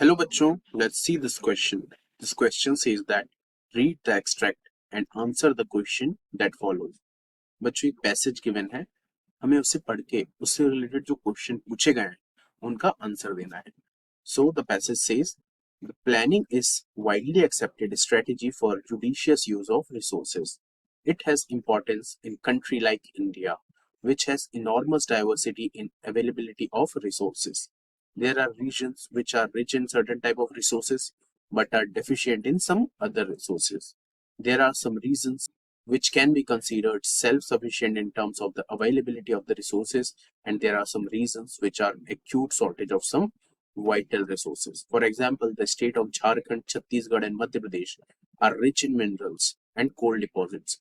Hello बच्चों, let's see this question. This question says that read the extract and answer the question that follows. बच्चों एक passage given है, हमें उसे पढ़ के उससे रिलेटेड जो क्वेश्चन पूछे गए हैं उनका आंसर देना है. So the passage says the planning is widely accepted strategy for judicious use of resources. It has importance in country like India, which has enormous diversity in availability of resources. There are regions which are rich in certain type of resources but are deficient in some other resources. There are some reasons which can be considered self-sufficient in terms of the availability of the resources, and there are some reasons which are acute shortage of some vital resources. For example, the state of Jharkhand, Chhattisgarh and Madhya Pradesh are rich in minerals and coal deposits.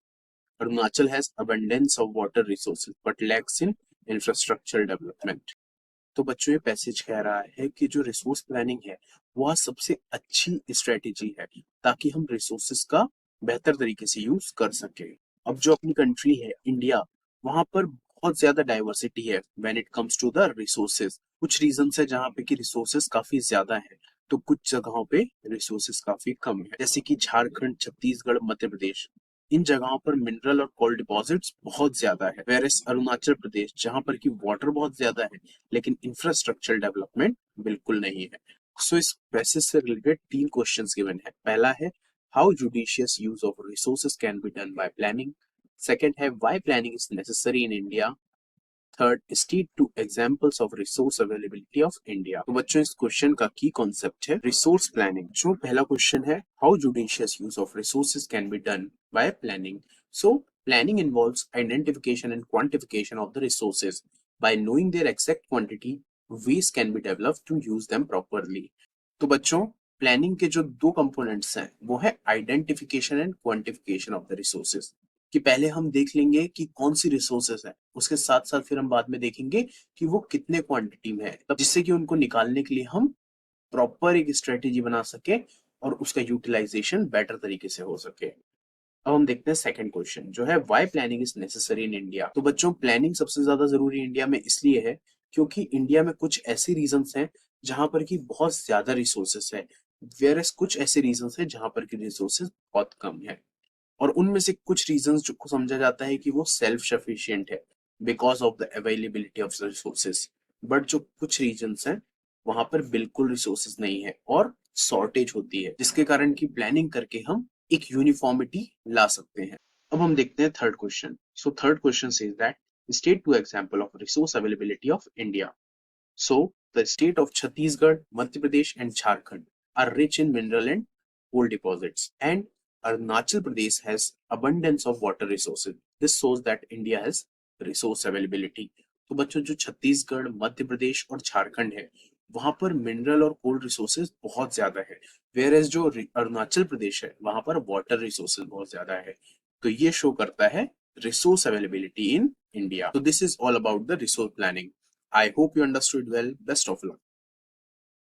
Arunachal has abundance of water resources but lacks in infrastructural development. तो बच्चों ये passage कह रहा है कि जो resource planning है वह सबसे अच्छी स्ट्रेटेजी है ताकि हम रिसोर्सेस का बेहतर तरीके से यूज कर सके. अब जो अपनी कंट्री है इंडिया, वहां पर बहुत ज्यादा डाइवर्सिटी है when it comes to the resources. कुछ रीजन है जहाँ पे कि रिसोर्सेज काफी ज्यादा है तो कुछ जगहों पे रिसोर्सेज काफी कम है, जैसे कि झारखंड, छत्तीसगढ़, मध्य प्रदेश. इन जगहों पर मिनरल और कोल डिपॉजिट्स बहुत ज्यादा है. वेरस अरुणाचल प्रदेश जहां पर की वाटर बहुत ज्यादा है लेकिन इंफ्रास्ट्रक्चर डेवलपमेंट बिल्कुल नहीं है. सो इस पैसेज से रिलेटेड तीन क्वेश्चंस गिवन है. पहला है how judicious use of resources can be done by planning. Second है why planning is necessary in India. Third, state two examples of resource availability of India. तो बच्चों इस क्वेश्चन का की कॉन्सेप्ट है रिसोर्स प्लानिंग. जो पहला क्वेश्चन है how judicious use of resources can be done by planning. So planning involves identification and quantification of the resources. By knowing their exact quantity, ways can be developed to use them properly. तो बच्चों planning के जो दो components हैं वो है identification and quantification of the resources. कि पहले हम देख लेंगे कि कौन सी रिसोर्सेस है, उसके साथ साथ फिर हम बाद में देखेंगे कि वो कितने क्वांटिटी में है, तब जिससे कि उनको निकालने के लिए हम प्रॉपर एक स्ट्रेटेजी बना सके और उसका यूटिलाइजेशन बेटर तरीके से हो सके. अब हम देखते हैं सेकंड क्वेश्चन जो है why planning is necessary in India. तो बच्चों प्लानिंग सबसे ज्यादा जरूरी इंडिया में इसलिए है क्योंकि इंडिया में कुछ ऐसे रीजंस हैं जहां पर की बहुत ज्यादा रिसोर्सेस है, वेरस कुछ ऐसे रीजंस है जहां पर की रिसोर्सेस बहुत कम है. और उनमें से कुछ रीजंस को समझा जाता है कि वो सेल्फ सफिशिएंट है because of the availability of resources. But जो कुछ रीजंस हैं वहां पर बिल्कुल रिसोर्सेज नहीं है और शॉर्टेज होती है, जिसके कारण की प्लानिंग करके हम एक यूनिफॉर्मिटी ला सकते हैं. अब हम देखते हैं third question. So third question says that state two example of resource availability of India. So the state of Chhattisgarh, Madhya Pradesh and Jharkhand are rich in mineral and coal deposits, and Arunachal Pradesh has abundance of water resources. This shows that India has resource availability. तो बच्चों जो छत्तीसगढ़, मध्य प्रदेश और झारखंड है वहां पर mineral और कोल resources बहुत ज्यादा है, वेयर एज जो अरुणाचल प्रदेश है वहां पर वाटर रिसोर्सेज बहुत ज्यादा है. तो ये शो करता है resource availability in India. So this is all about the resource planning. I hope you understood well. Best of luck.